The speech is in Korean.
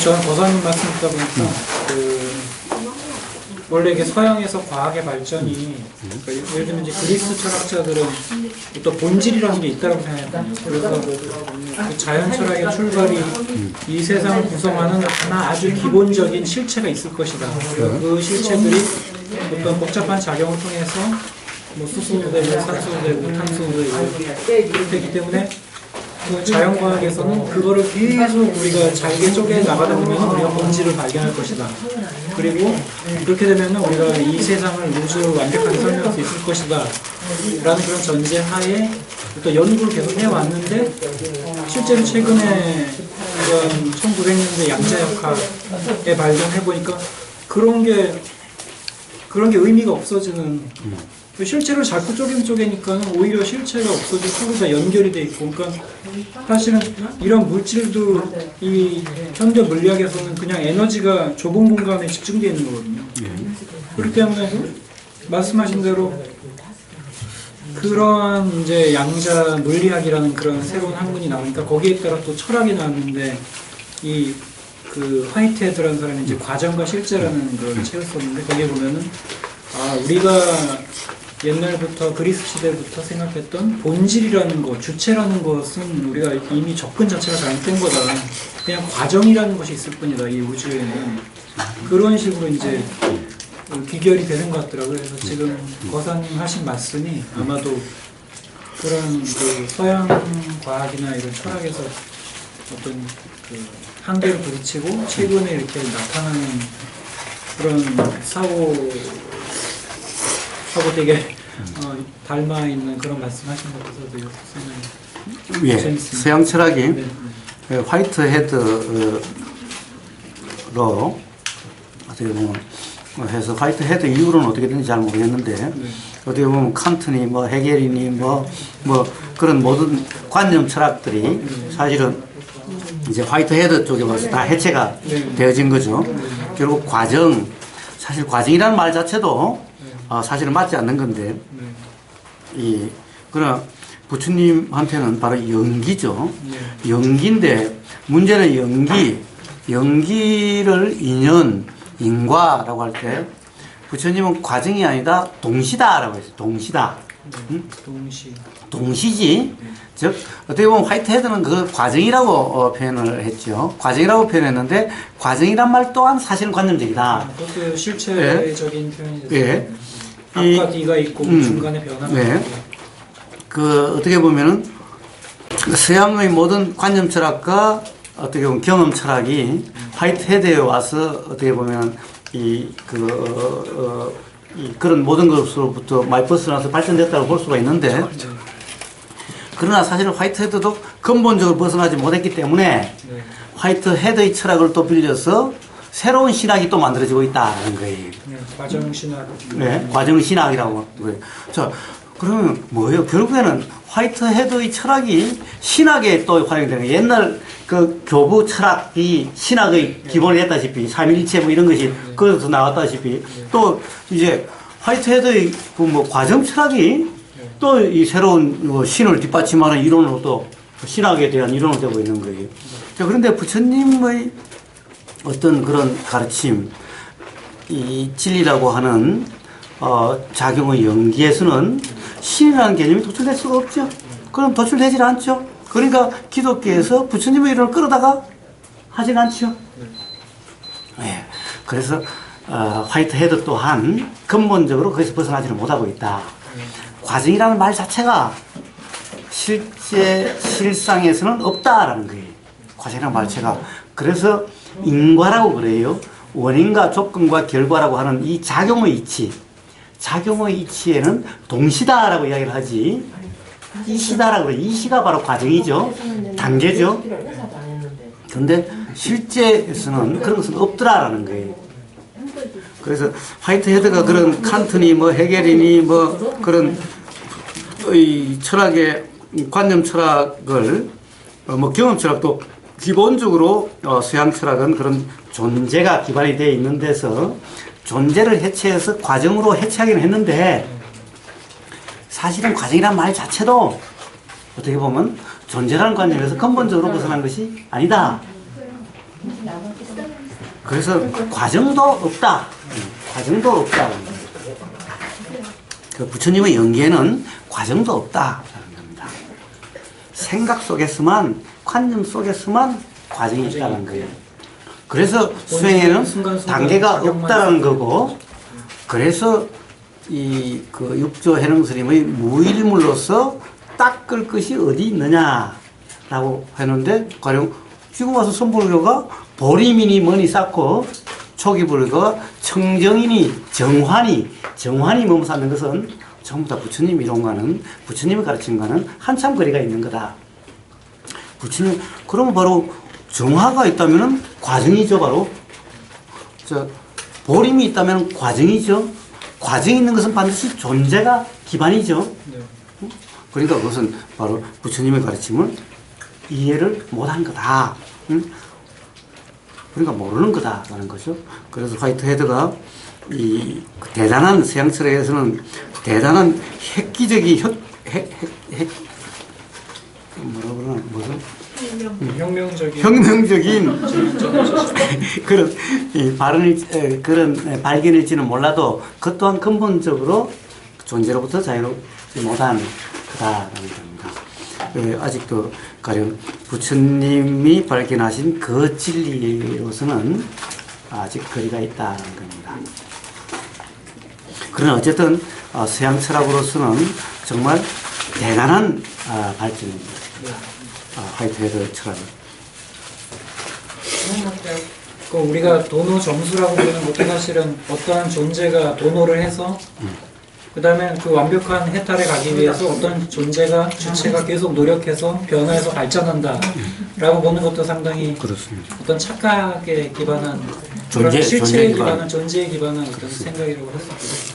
저는 거사님 말씀 듣다 보니까 원래 이게 서양에서 과학의 발전이 그러니까 예를 들면 이제 그리스 철학자들은 또 본질이라는 게 있다고 생각해요. 그래서 그 자연 철학의 출발이 이 세상을 구성하는 하나 아주 기본적인 실체가 있을 것이다. 그 실체들이 어떤 복잡한 작용을 통해서 뭐 수소도 되고 산소도 되고 탄소도 되고 이렇게 되기 때문에 그 자연과학에서는 그거를 계속 우리가 잘게 쪼개 나가다 보면 우리가 본질을 발견할 것이다. 그리고 그렇게 되면 우리가 이 세상을 우주를 완벽하게 설명할 수 있을 것이다. 라는 그런 전제 하에 또 연구를 계속 해왔는데 실제로 최근에 이런 1900년대 양자역학에 발견해보니까 그런 게 의미가 없어지는 실제로 자꾸 쪼개니까 오히려 실체가 없어지고 서로 다 연결이 돼 있고 그러니까 사실은 이런 물질도 이 현대 물리학에서는 그냥 에너지가 좁은 공간에 집중되어 있는 거거든요. 그렇기 때문에 말씀하신 대로 그러한 이제 양자 물리학이라는 그런 새로운 학문이 나오니까 거기에 따라 또 철학이 나왔는데 이 그 화이트헤드라는 사람이 이제 과정과 실제라는 걸 책을 썼는데 거기에 보면은 우리가 옛날부터 그리스 시대부터 생각했던 본질이라는 것, 주체라는 것은 우리가 이미 접근 자체가 잘못된 거다. 그냥 과정이라는 것이 있을 뿐이다. 이 우주에는 그런 식으로 이제 귀결이 되는 것 같더라고요. 그래서 지금 거사님 하신 말씀이 아마도 그런 그 서양 과학이나 이런 철학에서 어떤 그 한계를 부딪히고 최근에 이렇게 나타나는 그런 사고 되게 닮아 있는 그런 말씀하신 것 같아서 되게 예, 재밌습니다. 서양 철학이 네, 네. 화이트헤드로 어떻게 보면 해서 화이트헤드 이후로는 어떻게 되는지 잘 모르겠는데 네. 어떻게 보면 칸트니 뭐 헤겔이니 뭐 그런 모든 관념 철학들이 사실은 이제 화이트헤드 쪽에 와서 다 해체가 되어진 거죠. 결국 사실 과정이라는 말 자체도 사실은 맞지 않는 건데 그러나 부처님한테는 바로 연기죠. 연기인데 문제는 연기를 인과라고 할 때 부처님은 과정이 아니다 동시다라고 했어요. 동시다. 동시지. 즉 어떻게 보면 화이트헤드는 그 과정이라고 표현을 했죠. 과정이라고 표현했는데 과정이란 말 또한 사실은 관념적이다. 그것도 실체적인 표현이 예. 앞과 뒤가 있고 중간에 변화가 있고. 그 어떻게 보면은 서양의 모든 관념 철학과 어떻게 보면 경험 철학이 화이트헤드에 와서 어떻게 보면 그런 모든 것으로부터 많이 벗어나서 발전됐다고 볼 수가 있는데 그러나 사실은 화이트헤드도 근본적으로 벗어나지 못했기 때문에 화이트헤드의 철학을 또 빌려서 새로운 신학이 또 만들어지고 있다는 거예요. 과정신학. 네, 과정신학이라고. 자, 그러면 뭐예요? 결국에는 화이트헤드의 철학이 신학에 또 활용되는 거예요. 옛날 그 교부 철학이 신학의 기본이 됐다시피, 삼위일체 뭐 이런 것이 거기서 나왔다시피, 또 이제 화이트헤드의 그 뭐 과정 철학이 또 이 새로운 신을 뒷받침하는 이론으로 또 신학에 대한 이론으로 되고 있는 거예요. 자, 그런데 부처님의 어떤 그런 가르침, 이 진리라고 하는 작용의 연기에서는 신이라는 개념이 도출될 수가 없죠. 그럼 도출되질 않죠. 그러니까 기독교에서 부처님의 이론을 끌어다가 하진 않죠. 네. 그래서 화이트헤드 또한 근본적으로 거기서 벗어나지는 못하고 있다. 과정이라는 말 자체가 실상에서는 없다라는 거예요. 과정이라는 말 자체가. 그래서 인과라고 그래요. 원인과 조건과 결과라고 하는 이 작용의 이치에는 동시다라고 이야기를 하지 이시다라고 그래요. 이시가 바로 과정이죠. 단계죠. 그런데 실제에서는 그런 것은 없더라라는 거예요. 그래서 화이트헤드가 그런 칸트니 뭐 헤겔이니 뭐 그런 이 철학의 관념 철학을 뭐 경험 철학도 기본적으로 서양 철학은 그런 존재가 기반이 되어 있는 데서 존재를 해체해서 과정으로 해체하기는 했는데 사실은 과정이란 말 자체도 어떻게 보면 존재라는 관념에서 근본적으로 벗어난 것이 아니다. 그래서 과정도 없다. 과정도 없다. 그 부처님의 연계에는 과정도 없다라는 겁니다. 생각 속에서만, 관념 속에서만 과정이 있다는 거예요. 그래서 수행에는 단계가 없다는 거고, 그래서 그 육조 해능스님의 무일물로서 닦을 것이 어디 있느냐라고 했는데, 가령 지금 와서 선불교가 보리민이 머니 쌓고 초기불교가 청정이니 정환이 머무사는 것은 전부 다 부처님 이론과는, 부처님이 가르침과는 한참 거리가 있는 거다. 부처님, 그럼 바로 정화가 있다면은 과정이죠, 바로. 보림이 있다면 과정이죠. 과정이 있는 것은 반드시 존재가 기반이죠. 네. 그러니까 그것은 바로 부처님의 가르침을 이해를 못한 거다. 그러니까 모르는 거다라는 거죠. 그래서 화이트헤드가 이 대단한 서양 철학에서는 대단한 획기적인 뭐라 그러나 무슨 혁명적인 그런 그런 발견일지는 몰라도 그 또한 근본적으로 존재로부터 자유롭지 못한 거다라는 겁니다. 아직도 가령 부처님이 발견하신 그 진리로서는 아직 거리가 있다는 겁니다. 그러나 어쨌든 서양 철학으로서는 정말 대단한 발전입니다. 화이트헤드 철학은. 그 우리가 도노 점수라고 부르는 것도 사실은 어떠한 존재가 도노를 해서 그 다음에 그 완벽한 해탈에 가기 위해서 어떤 존재가 주체가 계속 노력해서 변화해서 발전한다 라고 보는 것도 상당히 그렇습니다. 어떤 착각에 기반한 그런 실체에 기반한 존재에 기반한 그런 생각이라고 할 수 있거든요.